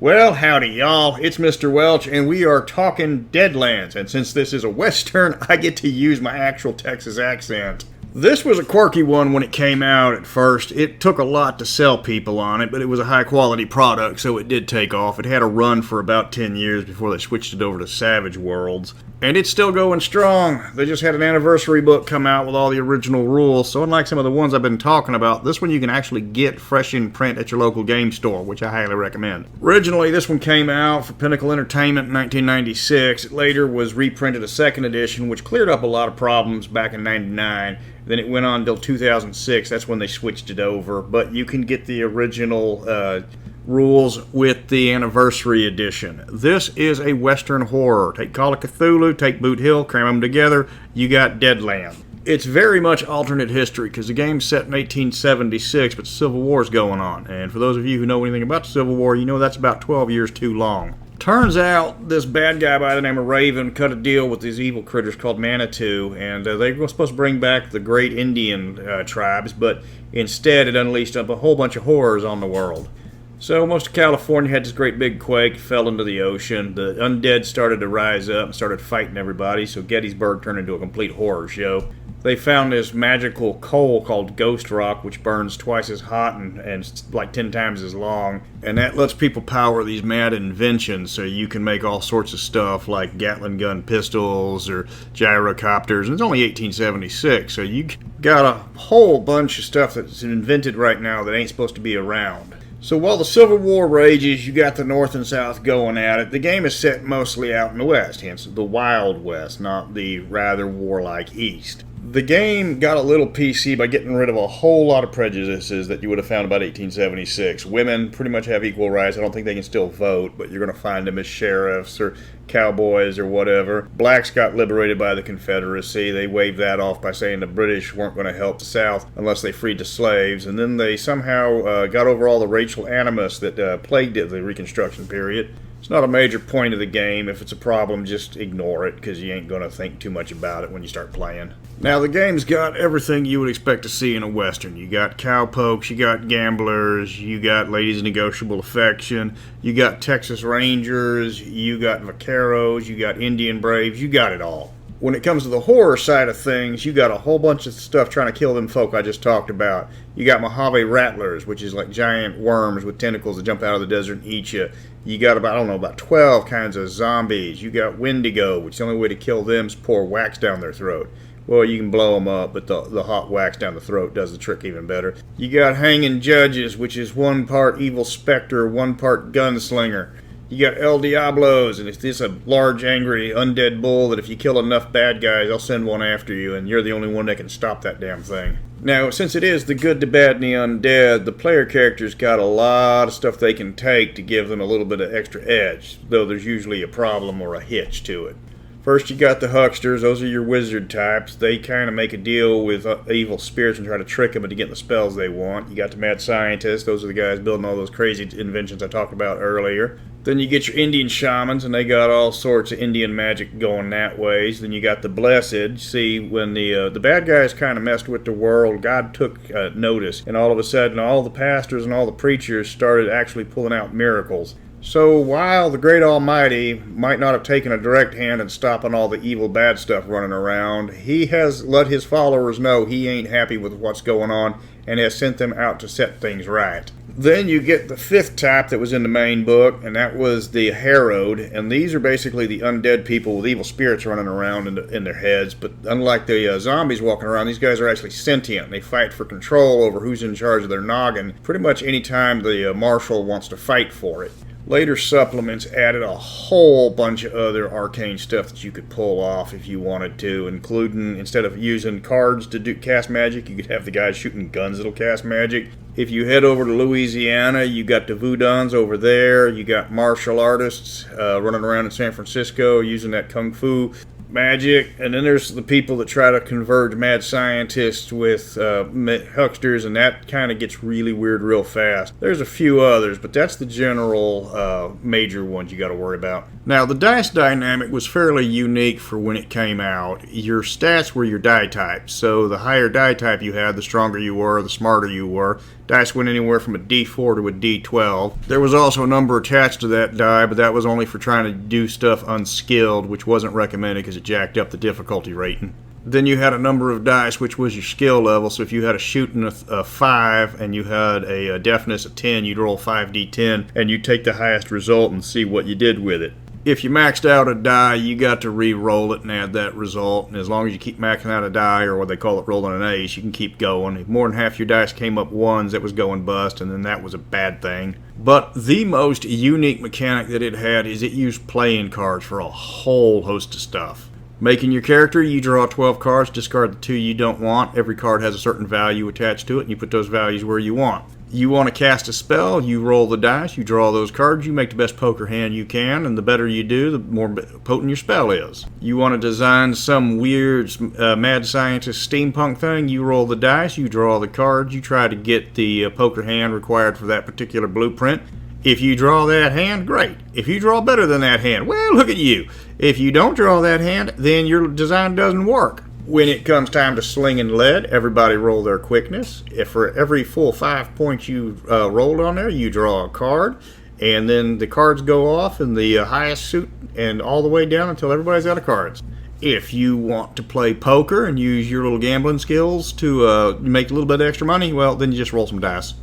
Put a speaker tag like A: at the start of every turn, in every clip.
A: Well, howdy, y'all. It's Mr. Welch, and we are talking Deadlands. And since this is a Western, I get to use my actual Texas accent. This was a quirky one when it came out at first. It took a lot to sell people on it, but it was a high-quality product, so it did take off. It had a run for about 10 years before they switched it over to Savage Worlds. And it's still going strong. They just had an anniversary book come out with all the original rules, so unlike some of the ones I've been talking about, this one you can actually get fresh in print at your local game store, which I highly recommend. Originally, this one came out for Pinnacle Entertainment in 1996. It later was reprinted a second edition, which cleared up a lot of problems back in 99. Then it went on until 2006. That's when they switched it over. But you can get the original rules with the anniversary edition. This is a Western horror. Take Call of Cthulhu, take Boot Hill, cram them together, you got Deadlands. It's very much alternate history because the game's set in 1876, but the Civil War's going on. And for those of you who know anything about the Civil War, you know that's about 12 years too long. Turns out this bad guy by the name of Raven cut a deal with these evil critters called Manitou, and they were supposed to bring back the great Indian tribes, but instead it unleashed up a whole bunch of horrors on the world. So most of California had this great big quake, fell into the ocean. The undead started to rise up and started fighting everybody, so Gettysburg turned into a complete horror show. They found this magical coal called Ghost Rock, which burns twice as hot and like 10 times as long. And that lets people power these mad inventions, so you can make all sorts of stuff like Gatling gun pistols or gyrocopters. And it's only 1876, so you got a whole bunch of stuff that's invented right now that ain't supposed to be around. So while the Civil War rages, you got the North and South going at it. The game is set mostly out in the West, hence the Wild West, not the rather warlike East. The game got a little PC by getting rid of a whole lot of prejudices that you would have found about 1876. Women pretty much have equal rights. I don't think they can still vote, but you're going to find them as sheriffs or cowboys or whatever. Blacks got liberated by the Confederacy. They waved that off by saying the British weren't going to help the South unless they freed the slaves. And then they somehow got over all the racial animus that plagued the Reconstruction period. It's not a major point of the game. If it's a problem, just ignore it, because you ain't going to think too much about it when you start playing. Now, the game's got everything you would expect to see in a Western. You got cowpokes, you got gamblers, you got ladies of negotiable affection, you got Texas Rangers, you got vaqueros, you got Indian braves, you got it all. When it comes to the horror side of things, you got a whole bunch of stuff trying to kill them folk I just talked about. You got Mojave Rattlers, which is like giant worms with tentacles that jump out of the desert and eat you. You got about 12 kinds of zombies. You got Wendigo, which the only way to kill them is pour wax down their throat. Well, you can blow them up, but the hot wax down the throat does the trick even better. You got Hanging Judges, which is one part evil specter, one part gunslinger. You got El Diablos, and it's this a large, angry, undead bull that if you kill enough bad guys, they'll send one after you, and you're the only one that can stop that damn thing. Now, since it is the good, the bad, and the undead, the player characters got a lot of stuff they can take to give them a little bit of extra edge, though there's usually a problem or a hitch to it. First, you got the hucksters. Those are your wizard types. They kind of make a deal with evil spirits and try to trick them into getting the spells they want. You got the mad scientists. Those are the guys building all those crazy inventions I talked about earlier. Then you get your Indian shamans, and they got all sorts of Indian magic going that ways. Then you got the blessed. See, when the bad guys kind of messed with the world, God took notice, and all of a sudden, all the pastors and all the preachers started actually pulling out miracles. So while the great Almighty might not have taken a direct hand in stopping all the evil bad stuff running around, he has let his followers know he ain't happy with what's going on and has sent them out to set things right. Then you get the fifth type that was in the main book, and that was the Harrowed, and these are basically the undead people with evil spirits running around in their heads, but unlike the zombies walking around, these guys are actually sentient. They fight for control over who's in charge of their noggin pretty much any time the marshal wants to fight for it. Later supplements added a whole bunch of other arcane stuff that you could pull off if you wanted to, including, instead of using cards to cast magic, you could have the guys shooting guns that'll cast magic. If you head over to Louisiana, you got the Voodons over there, you got martial artists running around in San Francisco using that kung fu magic, and then there's the people that try to converge mad scientists with hucksters, and that kind of gets really weird real fast. There's a few others, but that's the general major ones you got to worry about. Now, the dice dynamic was fairly unique for when it came out. Your stats were your die types, so the higher die type you had, the stronger you were, the smarter you were. Dice went anywhere from a D4 to a D12. There was also a number attached to that die, but that was only for trying to do stuff unskilled, which wasn't recommended because it jacked up the difficulty rating. Then you had a number of dice, which was your skill level. So if you had a shooting a 5 and you had a deafness of 10, you'd roll 5d10 and you'd take the highest result and see what you did with it. If you maxed out a die, you got to re-roll it and add that result. And as long as you keep maxing out a die, or what they call it rolling an ace, you can keep going. If more than half your dice came up ones, that was going bust, and then that was a bad thing. But the most unique mechanic that it had is it used playing cards for a whole host of stuff. Making your character, you draw 12 cards, discard the 2 you don't want. Every card has a certain value attached to it, and you put those values where you want. You want to cast a spell, you roll the dice, you draw those cards, you make the best poker hand you can, and the better you do, the more potent your spell is. You want to design some weird mad scientist steampunk thing, you roll the dice, you draw the cards, you try to get the poker hand required for that particular blueprint. If you draw that hand, great. If you draw better than that hand, well, look at you. If you don't draw that hand, then your design doesn't work. When it comes time to sling and lead, everybody roll their quickness. If for every full 5 points you rolled on there, you draw a card, and then the cards go off in the highest suit and all the way down until everybody's out of cards. If you want to play poker and use your little gambling skills to make a little bit of extra money, well, then you just roll some dice.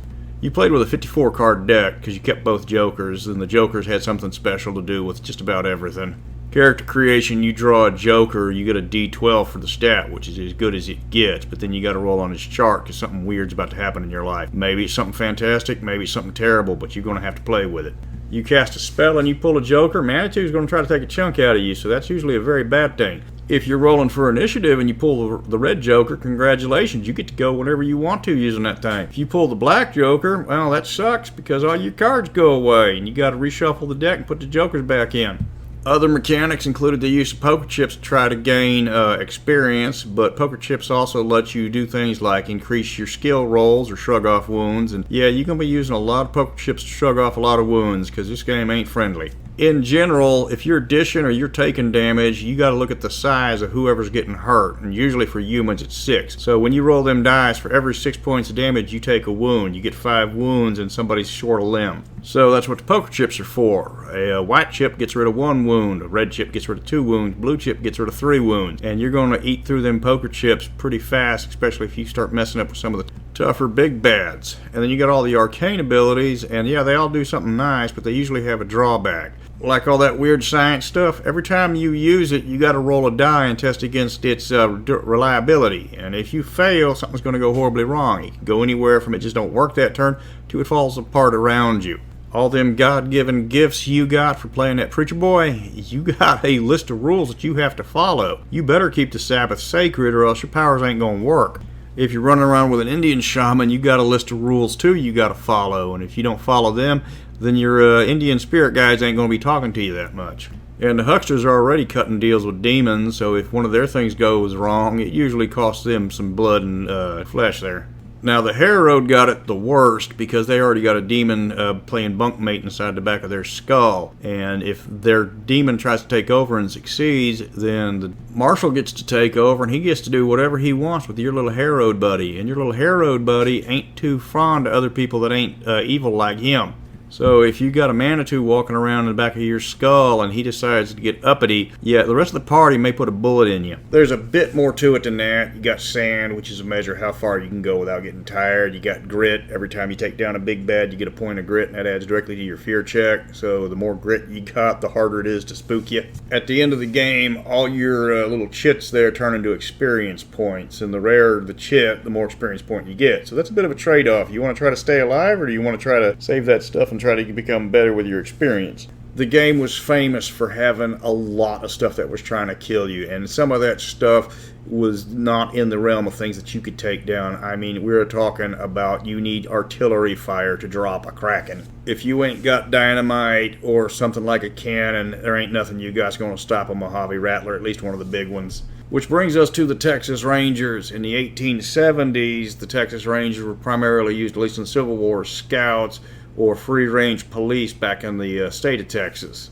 A: You played with a 54 card deck because you kept both jokers, and the jokers had something special to do with just about everything. Character creation, you draw a joker, you get a D12 for the stat, which is as good as it gets, but then you got to roll on his chart because something weird's about to happen in your life. Maybe it's something fantastic, maybe it's something terrible, but you're going to have to play with it. You cast a spell and you pull a joker, Manitou's going to try to take a chunk out of you, so that's usually a very bad thing. If you're rolling for initiative and you pull the red joker, congratulations, you get to go whenever you want to using that thing. If you pull the black joker, well, that sucks because all your cards go away and you got to reshuffle the deck and put the jokers back in. Other mechanics included the use of poker chips to try to gain experience, but poker chips also let you do things like increase your skill rolls or shrug off wounds, and yeah, you're going to be using a lot of poker chips to shrug off a lot of wounds because this game ain't friendly. In general, if you're dishing or you're taking damage, you got to look at the size of whoever's getting hurt, and usually for humans it's 6. So when you roll them dice, for every 6 points of damage you take a wound. You get 5 wounds and somebody's short a limb. So that's what the poker chips are for. A white chip gets rid of 1 wound, a red chip gets rid of 2 wounds, blue chip gets rid of 3 wounds, and you're going to eat through them poker chips pretty fast, especially if you start messing up with some of the tougher big bads. And then you got all the arcane abilities, and yeah, they all do something nice, but they usually have a drawback. Like all that weird science stuff, every time you use it, you got to roll a die and test against its reliability. And if you fail, something's going to go horribly wrong. It can go anywhere from it just don't work that turn to it falls apart around you. All them God-given gifts you got for playing that preacher boy, you got a list of rules that you have to follow. You better keep the Sabbath sacred or else your powers ain't going to work. If you're running around with an Indian shaman, you got a list of rules too you got to follow. And if you don't follow them, then your Indian spirit guides ain't going to be talking to you that much. And the hucksters are already cutting deals with demons, so if one of their things goes wrong, it usually costs them some blood and flesh there. Now, the Harrowed got it the worst because they already got a demon playing bunkmate inside the back of their skull. And if their demon tries to take over and succeeds, then the marshal gets to take over and he gets to do whatever he wants with your little Harrowed buddy. And your little Harrowed buddy ain't too fond of other people that ain't evil like him. So if you got a Manitou walking around in the back of your skull and he decides to get uppity, yeah, the rest of the party may put a bullet in you. There's a bit more to it than that. You got sand, which is a measure of how far you can go without getting tired. You got grit. Every time you take down a big bad, you get a point of grit, and that adds directly to your fear check. So the more grit you got, the harder it is to spook you. At the end of the game, all your little chits there turn into experience points, and the rarer the chit, the more experience point you get. So that's a bit of a trade-off. You want to try to stay alive, or do you want to try to save that stuff and try to become better with your experience? The game was famous for having a lot of stuff that was trying to kill you, and some of that stuff was not in the realm of things that you could take down. I mean, we're talking about you need artillery fire to drop a kraken. If you ain't got dynamite or something like a cannon, there ain't nothing you guys going to stop a Mojave Rattler, at least one of the big ones. Which brings us to the Texas Rangers. In the 1870s, the Texas Rangers were primarily used, at least in the Civil War, as scouts or free-range police back in the state of Texas.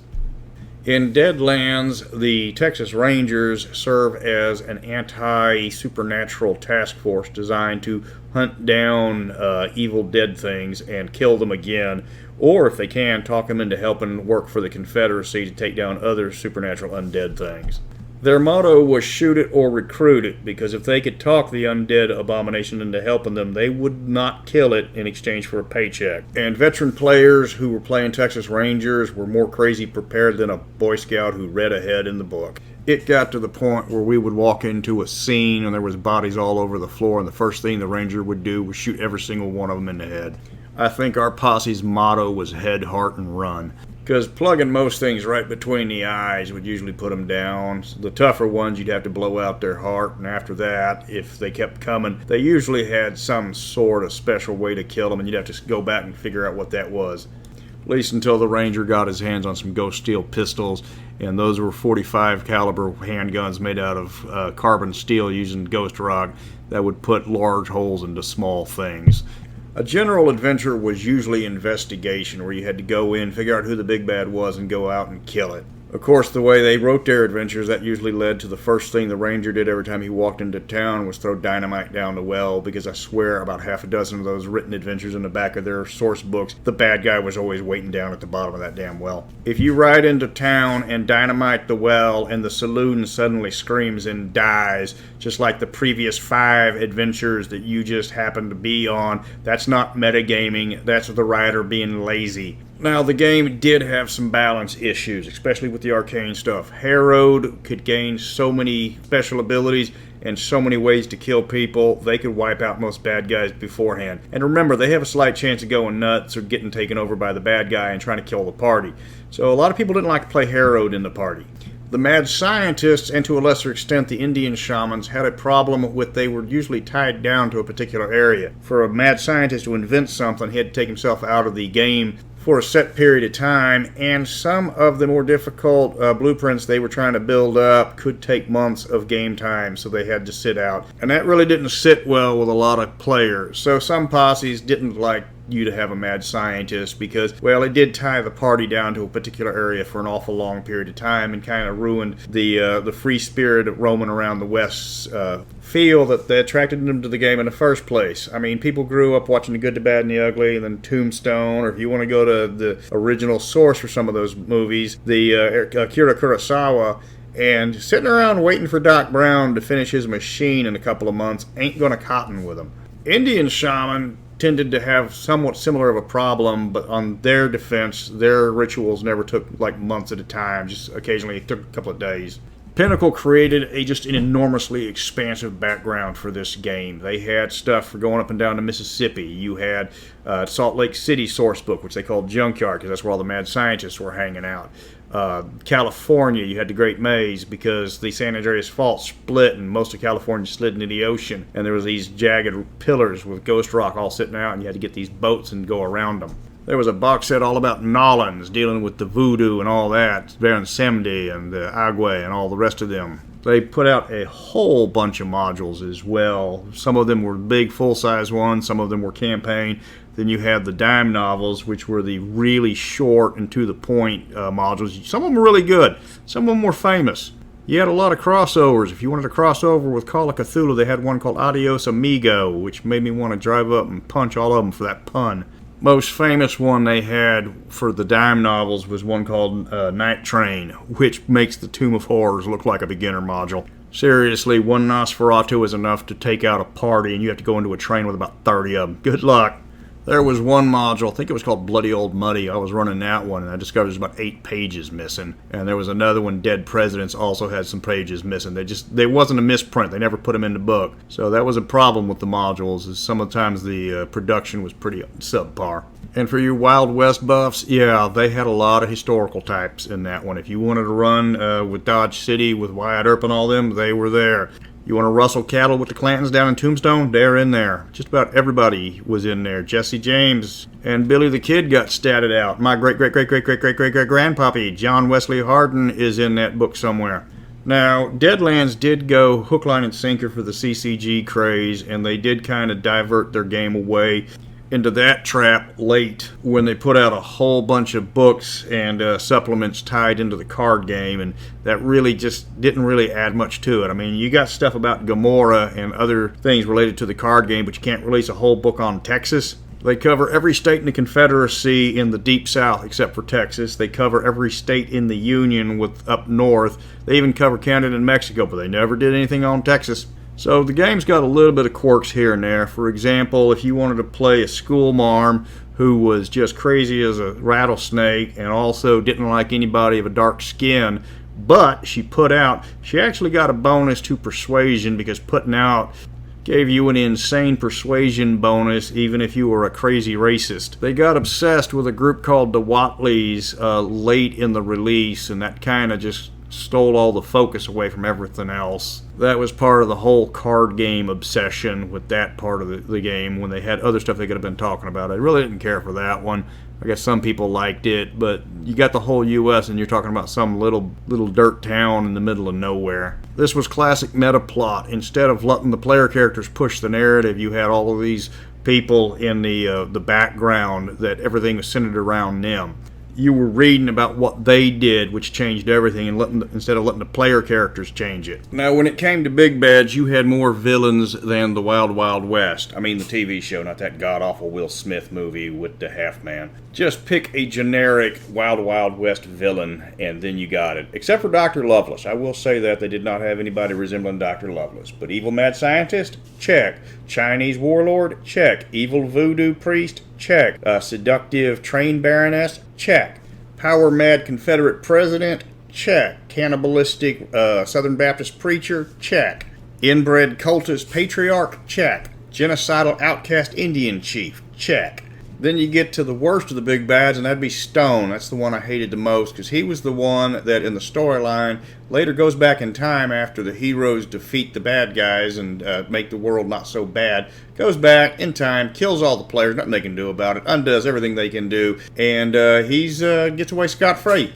A: In Deadlands, the Texas Rangers serve as an anti-supernatural task force designed to hunt down evil dead things and kill them again, or if they can, talk them into helping work for the Confederacy to take down other supernatural undead things. Their motto was shoot it or recruit it, because if they could talk the undead abomination into helping them, they would not kill it in exchange for a paycheck. And veteran players who were playing Texas Rangers were more crazy prepared than a Boy Scout who read ahead in the book. It got to the point where we would walk into a scene and there was bodies all over the floor, and the first thing the Ranger would do was shoot every single one of them in the head. I think our posse's motto was head, heart, and run. Because plugging most things right between the eyes would usually put them down. The tougher ones, you'd have to blow out their heart, and after that, if they kept coming, they usually had some sort of special way to kill them, and you'd have to go back and figure out what that was. At least until the Ranger got his hands on some Ghost Steel pistols, and those were 45 caliber handguns made out of carbon steel using ghost rock that would put large holes into small things. A general adventure was usually investigation, where you had to go in, figure out who the big bad was, and go out and kill it. Of course, the way they wrote their adventures, that usually led to the first thing the Ranger did every time he walked into town was throw dynamite down the well, because I swear about half a dozen of those written adventures in the back of their source books, the bad guy was always waiting down at the bottom of that damn well. If you ride into town and dynamite the well and the saloon suddenly screams and dies, just like the previous 5 adventures that you just happened to be on, that's not metagaming, that's the writer being lazy. Now, the game did have some balance issues, especially with the arcane stuff. Harrowed could gain so many special abilities and so many ways to kill people, they could wipe out most bad guys beforehand. And remember, they have a slight chance of going nuts or getting taken over by the bad guy and trying to kill the party. So a lot of people didn't like to play Harrowed in the party. The mad scientists, and to a lesser extent the Indian shamans, had a problem with they were usually tied down to a particular area. For a mad scientist to invent something, he had to take himself out of the game for a set period of time, and some of the more difficult blueprints they were trying to build up could take months of game time, so they had to sit out. And that really didn't sit well with a lot of players. So some posses didn't like you to have a mad scientist because, well, it did tie the party down to a particular area for an awful long period of time and kind of ruined the free spirit roaming around the West's feel that they attracted them to the game in the first place. I mean, people grew up watching The Good, the Bad, and the Ugly, and then Tombstone, or if you want to go to the original source for some of those movies, the Akira Kurosawa, and sitting around waiting for Doc Brown to finish his machine in a couple of months ain't going to cotton with him. Indian shaman tended to have somewhat similar of a problem, but on their defense, their rituals never took like months at a time, just occasionally it took a couple of days. Pinnacle created just an enormously expansive background for this game. They had stuff for going up and down the Mississippi. You had Salt Lake City sourcebook, which they called Junkyard, because that's where all the mad scientists were hanging out. California, you had the Great Maze, because the San Andreas Fault split and most of California slid into the ocean, and there was these jagged pillars with ghost rock all sitting out, and you had to get these boats and go around them. There was a box set all about Nolans, dealing with the voodoo and all that, Baron Samedi and the Agwe and all the rest of them. They put out a whole bunch of modules as well. Some of them were big, full-size ones. Some of them were campaign. Then you had the dime novels, which were the really short and to-the-point modules. Some of them were really good. Some of them were famous. You had a lot of crossovers. If you wanted to cross over with Call of Cthulhu, they had one called Adios Amigo, which made me want to drive up and punch all of them for that pun. Most famous one they had for the dime novels was one called Night Train, which makes the Tomb of Horrors look like a beginner module. Seriously, one Nosferatu is enough to take out a party, and you have to go into a train with about 30 of them. Good luck. There was one module, I think it was called Bloody Old Muddy. I was running that one, and I discovered there's about 8 pages missing. And there was another one, Dead Presidents, also had some pages missing. They wasn't a misprint. They never put them in the book. So that was a problem with the modules, is sometimes the production was pretty subpar. And for you Wild West buffs, yeah, they had a lot of historical types in that one. If you wanted to run with Dodge City, with Wyatt Earp and all them, they were there. You want to rustle cattle with the Clantons down in Tombstone? They're in there. Just about everybody was in there. Jesse James and Billy the Kid got statted out. My great-great-great-great-great-great-great-grandpappy, John Wesley Hardin, is in that book somewhere. Now, Deadlands did go hook, line, and sinker for the CCG craze, and they did kind of divert their game away into that trap late when they put out a whole bunch of books and supplements tied into the card game, and that really just didn't really add much to it. I mean, you got stuff about Gomorrah and other things related to the card game, but you can't release a whole book on Texas. They cover every state in the Confederacy in the Deep South except for Texas. They cover every state in the Union with up north. They even cover Canada and Mexico, but they never did anything on Texas. So the game's got a little bit of quirks here and there. For example, if you wanted to play a schoolmarm who was just crazy as a rattlesnake and also didn't like anybody of a dark skin, but she actually got a bonus to persuasion because putting out gave you an insane persuasion bonus even if you were a crazy racist. They got obsessed with a group called the Watleys late in the release, and that kind of just stole all the focus away from everything else. That was part of the whole card game obsession with that part of the game when they had other stuff they could have been talking about. I really didn't care for that one. I guess some people liked it, but you got the whole U.S. and you're talking about some little dirt town in the middle of nowhere. This was classic meta plot. Instead of letting the player characters push the narrative, you had all of these people in the background that everything was centered around them. You were reading about what they did, which changed everything, and instead of letting the player characters change it. Now, when it came to big bads, you had more villains than the Wild Wild West. I mean, the TV show, not that god-awful Will Smith movie with the half-man. Just pick a generic Wild Wild West villain, and then you got it. Except for Dr. Lovelace. I will say that they did not have anybody resembling Dr. Lovelace. But evil mad scientist? Check. Chinese warlord? Check. Evil voodoo priest? Check. Seductive train baroness? Check. Power mad Confederate president? Check. Cannibalistic Southern Baptist preacher? Check. Inbred cultist patriarch? Check. Genocidal outcast Indian chief? Check. Then you get to the worst of the big bads, and that'd be Stone. That's the one I hated the most, because he was the one that in the storyline later goes back in time after the heroes defeat the bad guys and make the world not so bad. Goes back in time, kills all the players, nothing they can do about it, undoes everything they can do, and he's gets away scot-free.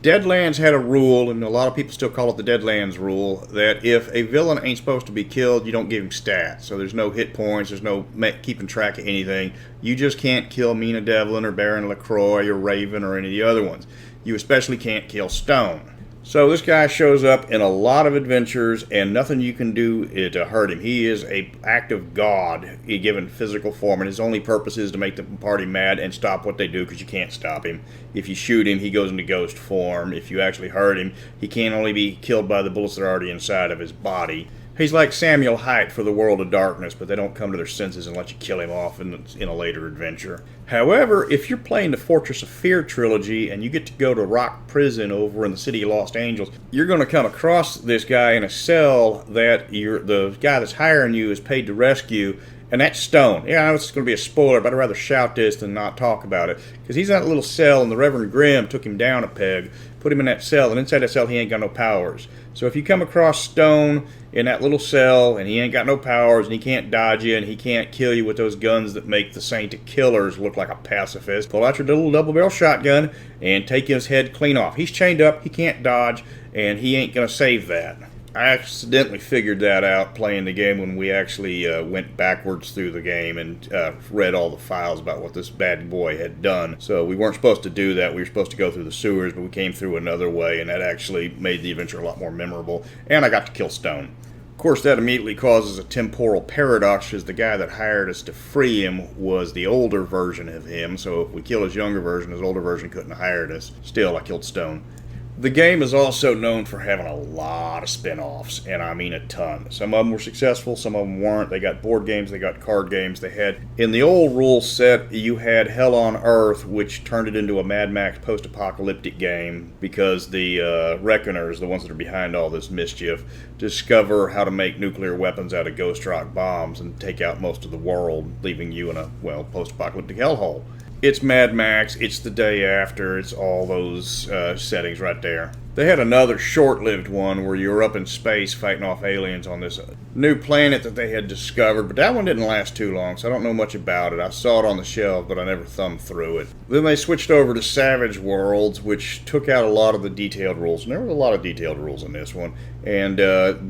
A: Deadlands had a rule, and a lot of people still call it the Deadlands rule, that if a villain ain't supposed to be killed, you don't give him stats. So there's no hit points, there's no keeping track of anything. You just can't kill Mina Devlin or Baron LaCroix or Raven or any of the other ones. You especially can't kill Stone. So this guy shows up in a lot of adventures, and nothing you can do to hurt him. He is an act of God given physical form, and his only purpose is to make the party mad and stop what they do, because you can't stop him. If you shoot him, he goes into ghost form. If you actually hurt him, he can only be killed by the bullets that are already inside of his body. He's like Samuel Hite for the World of Darkness, but they don't come to their senses and let you kill him off in a later adventure. However, if you're playing the Fortress of Fear trilogy and you get to go to Rock Prison over in the City of Lost Angels, you're going to come across this guy in a cell that the guy that's hiring you is paid to rescue, and that's Stone. Yeah, I know it's going to be a spoiler, but I'd rather shout this than not talk about it, because he's in that little cell, and the Reverend Grimm took him down a peg, put him in that cell, and inside that cell he ain't got no powers. So if you come across Stone in that little cell, and he ain't got no powers, and he can't dodge you, and he can't kill you with those guns that make the Saint Killers look like a pacifist, pull out your little double-barrel shotgun and take his head clean off. He's chained up, he can't dodge, and he ain't going to save that. I accidentally figured that out playing the game when we actually went backwards through the game and read all the files about what this bad boy had done. So we weren't supposed to do that. We were supposed to go through the sewers, but we came through another way, and that actually made the adventure a lot more memorable. And I got to kill Stone. Of course, that immediately causes a temporal paradox, because the guy that hired us to free him was the older version of him. So if we kill his younger version, his older version couldn't have hired us. Still, I killed Stone. The game is also known for having a lot of spin-offs, and I mean a ton. Some of them were successful, some of them weren't. They got board games, they got card games. They had, in the old rule set, you had Hell on Earth, which turned it into a Mad Max post-apocalyptic game, because the Reckoners, the ones that are behind all this mischief, discover how to make nuclear weapons out of ghost rock bombs and take out most of the world, leaving you in a, well, post-apocalyptic hellhole. It's Mad Max, it's The Day After, it's all those settings right there. They had another short-lived one where you were up in space fighting off aliens on this new planet that they had discovered, but that one didn't last too long, so I don't know much about it. I saw it on the shelf, but I never thumbed through it. Then they switched over to Savage Worlds, which took out a lot of the detailed rules, and there were a lot of detailed rules in this one, and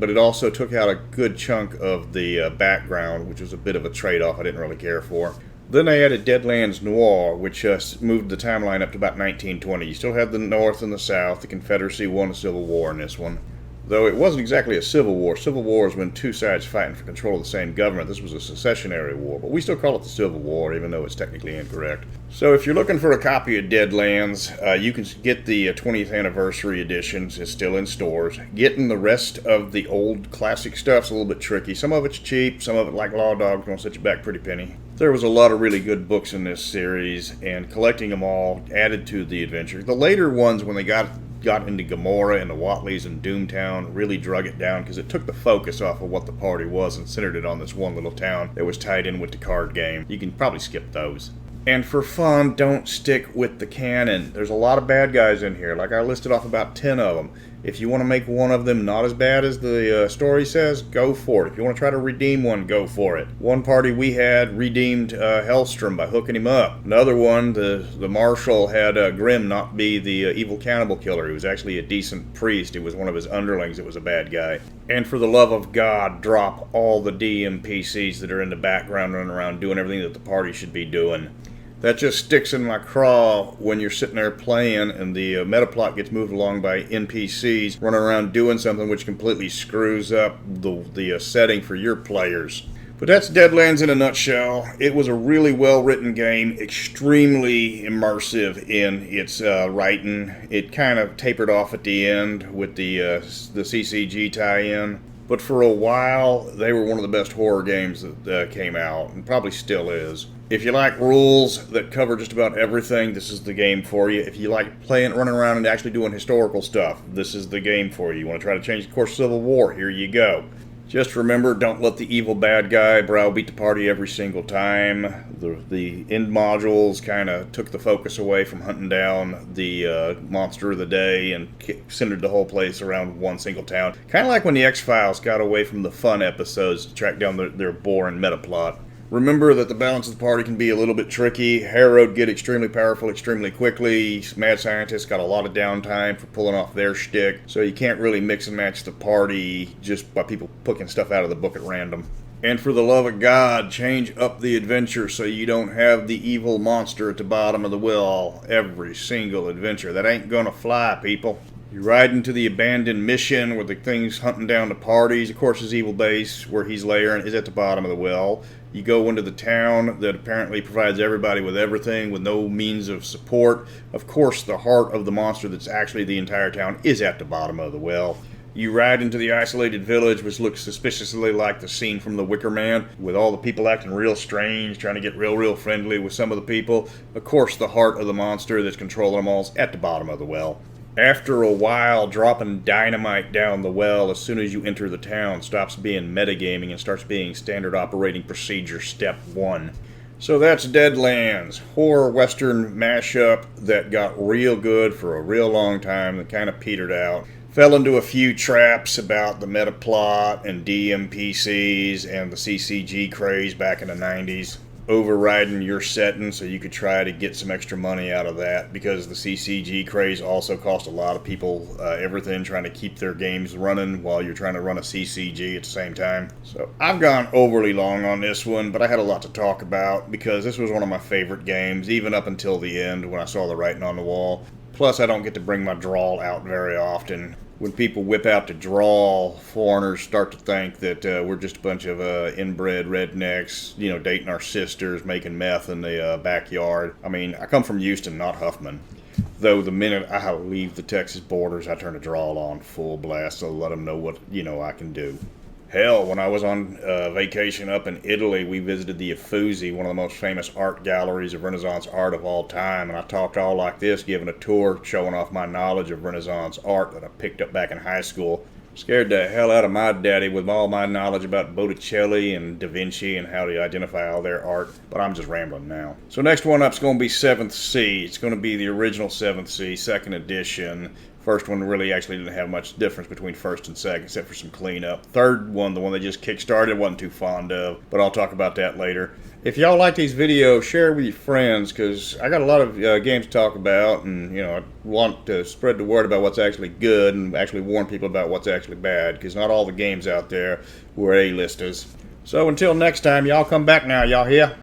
A: but it also took out a good chunk of the background, which was a bit of a trade-off I didn't really care for. Then they added Deadlands Noir, which moved the timeline up to about 1920. You still have the North and the South. The Confederacy won a civil war in this one. Though it wasn't exactly a civil war. Civil war is when two sides fighting for control of the same government. This was a secessionary war, but we still call it the Civil War, even though it's technically incorrect. So if you're looking for a copy of Deadlands, you can get the 20th anniversary editions. It's still in stores. Getting the rest of the old classic stuff's a little bit tricky. Some of it's cheap, some of it, like Law Dog's, gonna set you back pretty penny. There was a lot of really good books in this series, and collecting them all added to the adventure. The later ones, when they got into Gomorrah and the Watleys and Doomtown, really drug it down because it took the focus off of what the party was and centered it on this one little town that was tied in with the card game. You can probably skip those. And for fun, don't stick with the canon. There's a lot of bad guys in here. Like I listed off about 10 of them. If you want to make one of them not as bad as the story says, go for it. If you want to try to redeem one, go for it. One party we had redeemed Hellstrom by hooking him up. Another one, the marshal had Grimm not be the evil cannibal killer. He was actually a decent priest. It was one of his underlings that was a bad guy. And for the love of God, drop all the DMPCs that are in the background running around doing everything that the party should be doing. That just sticks in my craw when you're sitting there playing and the meta plot gets moved along by NPCs running around doing something which completely screws up the setting for your players. But that's Deadlands in a nutshell. It was a really well-written game, extremely immersive in its writing. It kind of tapered off at the end with the CCG tie-in. But for a while, they were one of the best horror games that came out, and probably still is. If you like rules that cover just about everything, this is the game for you. If you like running around and actually doing historical stuff, this is the game for you. You want to try to change the course of Civil War, here you go. Just remember, don't let the evil bad guy browbeat the party every single time. The end modules kind of took the focus away from hunting down the monster of the day and centered the whole place around one single town. Kind of like when the X-Files got away from the fun episodes to track down their boring meta plot. Remember that the balance of the party can be a little bit tricky. Harrow'd get extremely powerful extremely quickly. Mad Scientists got a lot of downtime for pulling off their shtick. So you can't really mix and match the party just by people picking stuff out of the book at random. And for the love of God, change up the adventure so you don't have the evil monster at the bottom of the well every single adventure. That ain't gonna fly, people. You ride into the abandoned mission where the thing's hunting down the parties. Of course, his evil base, where he's layering, is at the bottom of the well. You go into the town that apparently provides everybody with everything with no means of support. Of course, the heart of the monster that's actually the entire town is at the bottom of the well. You ride into the isolated village, which looks suspiciously like the scene from The Wicker Man, with all the people acting real strange, trying to get real friendly with some of the people. Of course, the heart of the monster that's controlling them all is at the bottom of the well. After a while, dropping dynamite down the well as soon as you enter the town stops being metagaming and starts being standard operating procedure step 1. So that's Deadlands, horror western mashup that got real good for a real long time that kind of petered out. Fell into a few traps about the meta plot and DMPCs and the CCG craze back in the 90s. Overriding your setting so you could try to get some extra money out of that, because the CCG craze also cost a lot of people everything, trying to keep their games running while you're trying to run a CCG at the same time. So I've gone overly long on this one, but I had a lot to talk about because this was one of my favorite games, even up until the end when I saw the writing on the wall. Plus, I don't get to bring my drawl out very often. When people whip out to drawl, foreigners start to think that we're just a bunch of inbred rednecks, you know, dating our sisters, making meth in the backyard. I mean, I come from Houston, not Huffman. Though the minute I leave the Texas borders, I turn the drawl on full blast to let them know what, I can do. Hell, when I was on vacation up in Italy, we visited the Uffizi, one of the most famous art galleries of Renaissance art of all time, and I talked all like this, giving a tour, showing off my knowledge of Renaissance art that I picked up back in high school. Scared the hell out of my daddy with all my knowledge about Botticelli and Da Vinci and how to identify all their art, but I'm just rambling now. So next one up's going to be 7th Sea. It's going to be the original 7th Sea, 2nd edition. First one really actually didn't have much difference between first and second, except for some cleanup. Third one, the one they just kickstarted, wasn't too fond of, but I'll talk about that later. If y'all like these videos, share it with your friends, because I got a lot of games to talk about, and I want to spread the word about what's actually good and actually warn people about what's actually bad, because not all the games out there were A-listers. So until next time, y'all come back now, y'all hear?